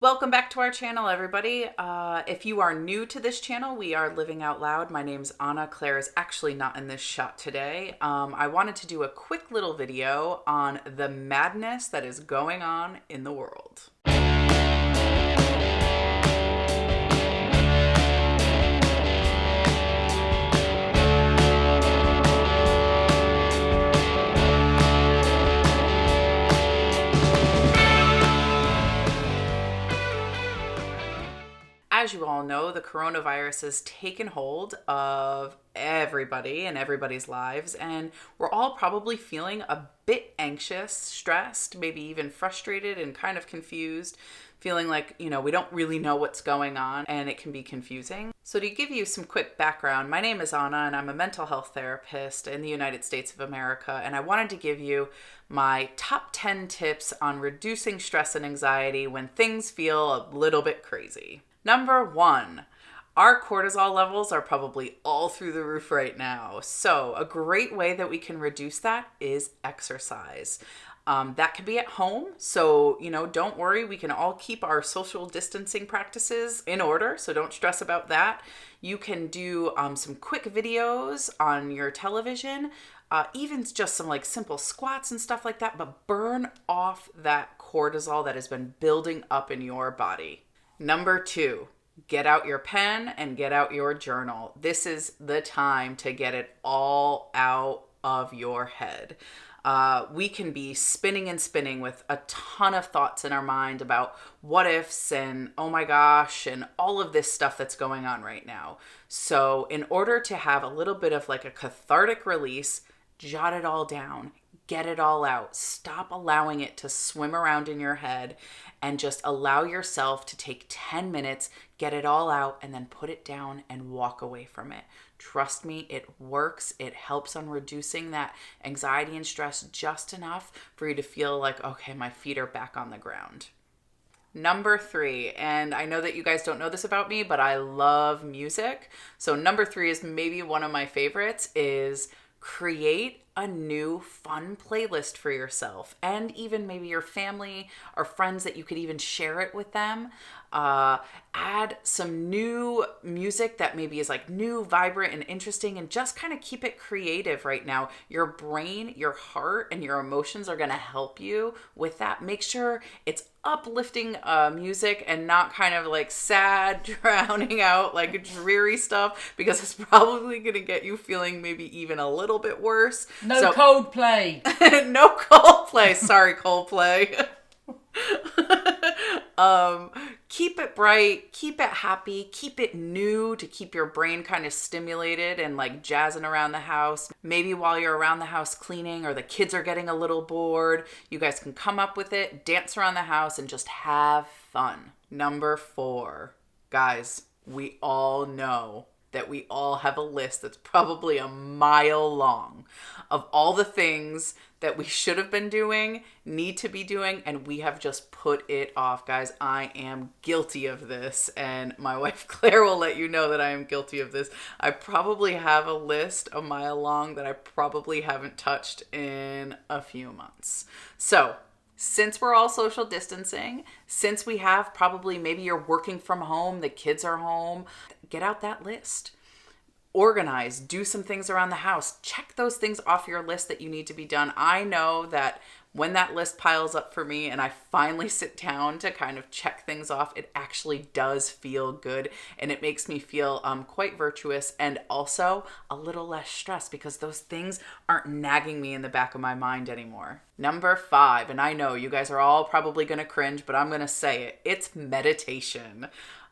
Welcome back to our channel, everybody. If you are new to this channel, we are Living Out Loud. My name's Anna. Claire is actually not in this shot today. I wanted to do a quick little video on the madness that is going on in the world. As you all know, the coronavirus has taken hold of everybody and everybody's lives, and we're all probably feeling a bit anxious, stressed, maybe even frustrated and kind of confused, feeling like, we don't really know what's going on, and it can be confusing. So to give you some quick background, my name is Anna, and I'm a mental health therapist in the United States of America, and I wanted to give you my top 10 tips on reducing stress and anxiety when things feel a little bit crazy. Number 1, our cortisol levels are probably all through the roof right now. So a great way that we can reduce that is exercise. That can be at home. So, don't worry. We can all keep our social distancing practices in order. So don't stress about that. You can do some quick videos on your television, even just some simple squats and stuff like that, but burn off that cortisol that has been building up in your body. Number 2, get out your pen and get out your journal. This is the time to get it all out of your head. We can be spinning and spinning with a ton of thoughts in our mind about what ifs and oh my gosh and all of this stuff that's going on right now. So in order to have a little bit of a cathartic release, jot it all down. Get it all out. Stop allowing it to swim around in your head and just allow yourself to take 10 minutes, get it all out, and then put it down and walk away from it. Trust me, it works. It helps on reducing that anxiety and stress just enough for you to feel like, okay, my feet are back on the ground. Number 3, and I know that you guys don't know this about me, but I love music. So number 3 is maybe one of my favorites, is create a new fun playlist for yourself and even maybe your family or friends that you could even share it with them. Add some new music that maybe is new, vibrant, and interesting, and just kind of keep it creative right now. Your brain, your heart, and your emotions are going to help you with that. Make sure it's uplifting music and not kind of sad, drowning out, dreary stuff, because it's probably going to get you feeling maybe even a little bit worse. No Coldplay. No Coldplay. Sorry, Coldplay. Keep it bright, keep it happy, keep it new to keep your brain kind of stimulated and jazzing around the house. Maybe while you're around the house cleaning or the kids are getting a little bored, you guys can come up with it, dance around the house, and just have fun. Number 4, guys, we all know that we all have a list that's probably a mile long of all the things that we should have been doing, need to be doing, and we have just put it off. Guys, I am guilty of this, and my wife Claire will let you know that I am guilty of this. I probably have a list a mile long that I probably haven't touched in a few months. So since we're all social distancing, since we have probably maybe you're working from home, the kids are home, get out that list. Organize, do some things around the house. Check those things off your list that you need to be done. I know that when that list piles up for me and I finally sit down to kind of check things off, it actually does feel good, and it makes me feel quite virtuous and also a little less stressed because those things aren't nagging me in the back of my mind anymore. Number 5, and I know you guys are all probably going to cringe, but I'm going to say it. It's meditation.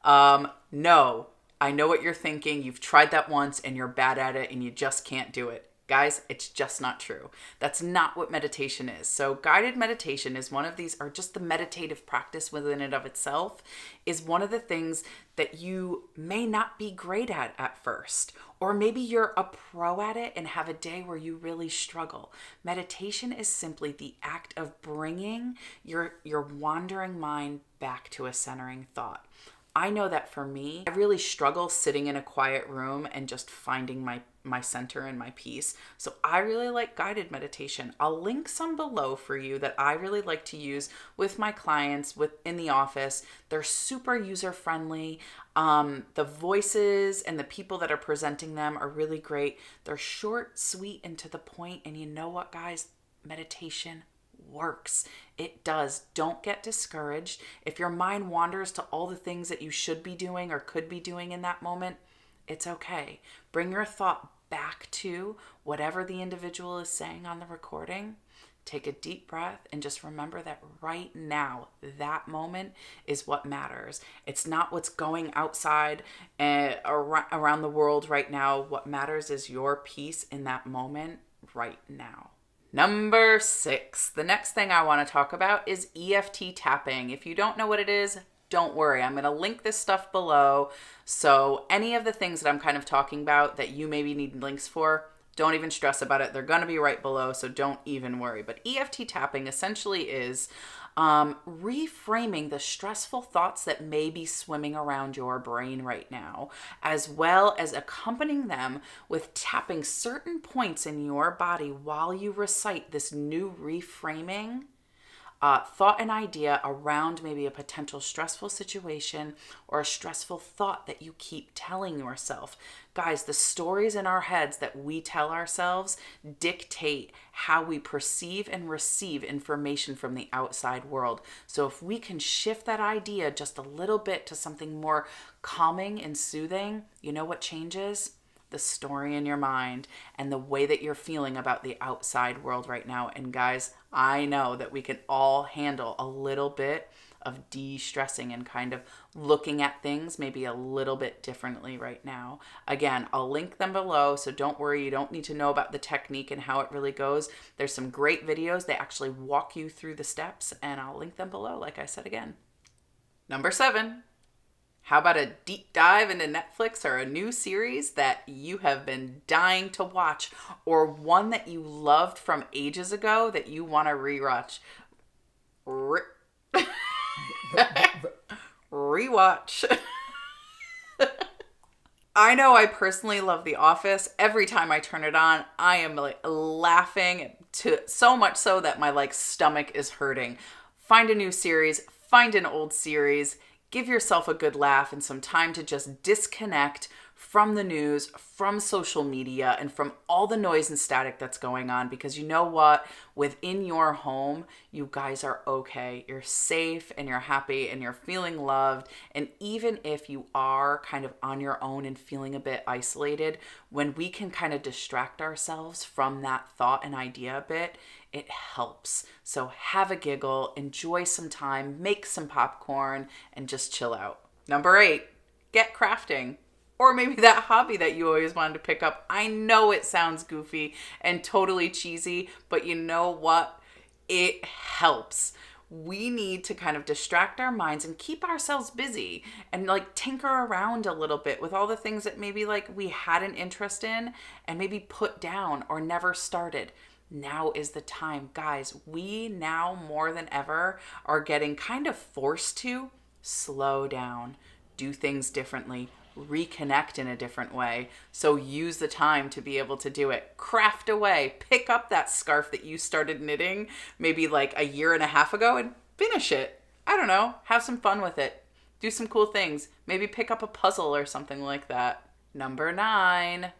No. I know what you're thinking. You've tried that once and you're bad at it and you just can't do it. Guys, it's just not true. That's not what meditation is. So guided meditation is one of these, or just the meditative practice within and of itself, is one of the things that you may not be great at first. Or maybe you're a pro at it and have a day where you really struggle. Meditation is simply the act of bringing your wandering mind back to a centering thought. I know that for me, I really struggle sitting in a quiet room and just finding my center and my peace. So I really like guided meditation. I'll link some below for you that I really like to use with my clients in the office. They're super user friendly. The voices and the people that are presenting them are really great. They're short, sweet, and to the point. And you know what, guys? Meditation works. It does. Don't get discouraged. If your mind wanders to all the things that you should be doing or could be doing in that moment, it's okay. Bring your thought back to whatever the individual is saying on the recording. Take a deep breath and just remember that right now, that moment is what matters. It's not what's going outside around the world right now. What matters is your peace in that moment right now. Number 6, the next thing I want to talk about is EFT tapping. If you don't know what it is, don't worry. I'm going to link this stuff below. So any of the things that I'm kind of talking about that you maybe need links for, don't even stress about it. They're going to be right below, so don't even worry. But EFT tapping essentially is reframing the stressful thoughts that may be swimming around your brain right now, as well as accompanying them with tapping certain points in your body while you recite this new reframing thought and idea around maybe a potential stressful situation or a stressful thought that you keep telling yourself. Guys, the stories in our heads that we tell ourselves dictate how we perceive and receive information from the outside world. So if we can shift that idea just a little bit to something more calming and soothing, you know what changes? The story in your mind and the way that you're feeling about the outside world right now. And guys, I know that we can all handle a little bit of de-stressing and kind of looking at things maybe a little bit differently right now. Again, I'll link them below, so don't worry, you don't need to know about the technique and how it really goes. There's some great videos. They actually walk you through the steps, and I'll link them below, like I said again. Number 7. How about a deep dive into Netflix or a new series that you have been dying to watch, or one that you loved from ages ago that you want to rewatch? Rewatch. I know I personally love The Office. Every time I turn it on, I am like laughing to so much so that my stomach is hurting. Find a new series, find an old series. Give yourself a good laugh and some time to just disconnect from the news, from social media, and from all the noise and static that's going on. Because you know what? Within your home, you guys are okay. You're safe and you're happy and you're feeling loved. And even if you are kind of on your own and feeling a bit isolated, when we can kind of distract ourselves from that thought and idea a bit, it helps. So have a giggle, enjoy some time, make some popcorn, and just chill out. Number 8, get crafting. Or maybe that hobby that you always wanted to pick up. I know it sounds goofy and totally cheesy, but you know what? It helps. We need to kind of distract our minds and keep ourselves busy and tinker around a little bit with all the things that maybe we had an interest in and maybe put down or never started. Now is the time, guys. We now more than ever are getting kind of forced to slow down, do things differently, reconnect in a different way. So use the time to be able to do it. Craft away. Pick up that scarf that you started knitting maybe a year and a half ago and finish it. I don't know. Have some fun with it. Do some cool things. Maybe pick up a puzzle or something like that. Number 9.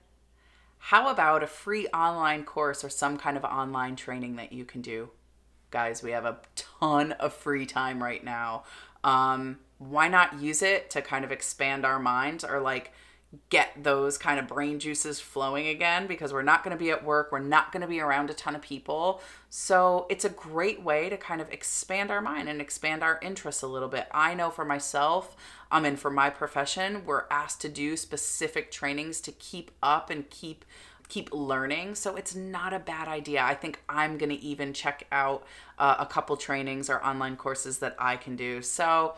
How about a free online course or some kind of online training that you can do? Guys, we have a ton of free time right now. Why not use it to kind of expand our minds or get those kind of brain juices flowing again, because we're not going to be at work. We're not going to be around a ton of people. So it's a great way to kind of expand our mind and expand our interests a little bit. I know for myself, and for my profession, we're asked to do specific trainings to keep up and keep learning. So it's not a bad idea. I think I'm going to even check out a couple trainings or online courses that I can do. So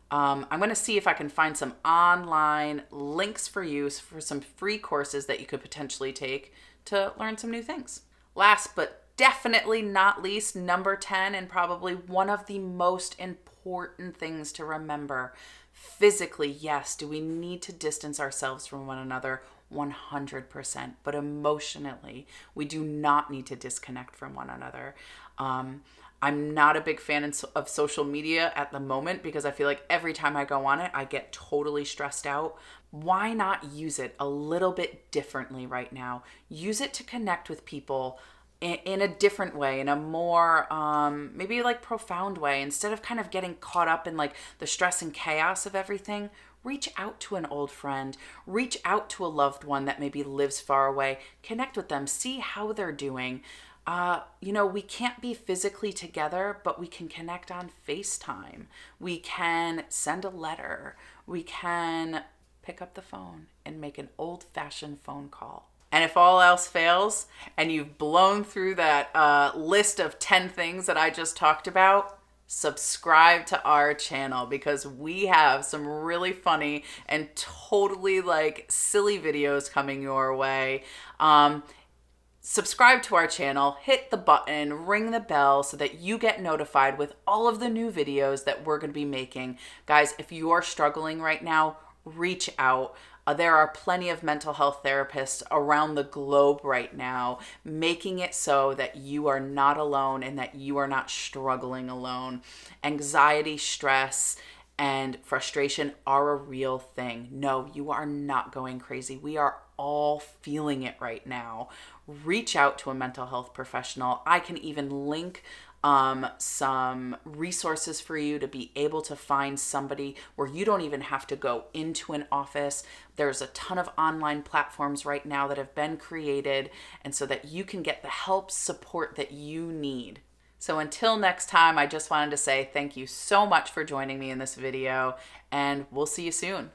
I'm going to see if I can find some online links for you for some free courses that you could potentially take to learn some new things. Last but definitely not least, number 10, and probably one of the most important important things to remember. Physically, yes, do we need to distance ourselves from one another? 100%. But emotionally, we do not need to disconnect from one another. I'm not a big fan of social media at the moment because I feel like every time I go on it, I get totally stressed out. Why not use it a little bit differently right now? Use it to connect with people in a different way, in a more maybe like profound way. Instead of kind of getting caught up in like the stress and chaos of everything, reach out to an old friend, reach out to a loved one that maybe lives far away, connect with them, see how they're doing. We can't be physically together, but we can connect on FaceTime. We can send a letter. We can pick up the phone and make an old-fashioned phone call. And if all else fails and you've blown through that list of 10 things that I just talked about, subscribe to our channel because we have some really funny and totally like silly videos coming your way. Subscribe to our channel, hit the button, ring the bell so that you get notified with all of the new videos that we're going to be making. Guys, if you are struggling right now, reach out. There are plenty of mental health therapists around the globe right now, making it so that you are not alone and that you are not struggling alone. Anxiety, stress, and frustration are a real thing. No, you are not going crazy. We are all feeling it right now. Reach out to a mental health professional. I can even link some resources for you to be able to find somebody where you don't even have to go into an office. There's a ton of online platforms right now that have been created, and so that you can get the help, support that you need. So until next time, I just wanted to say thank you so much for joining me in this video, and we'll see you soon.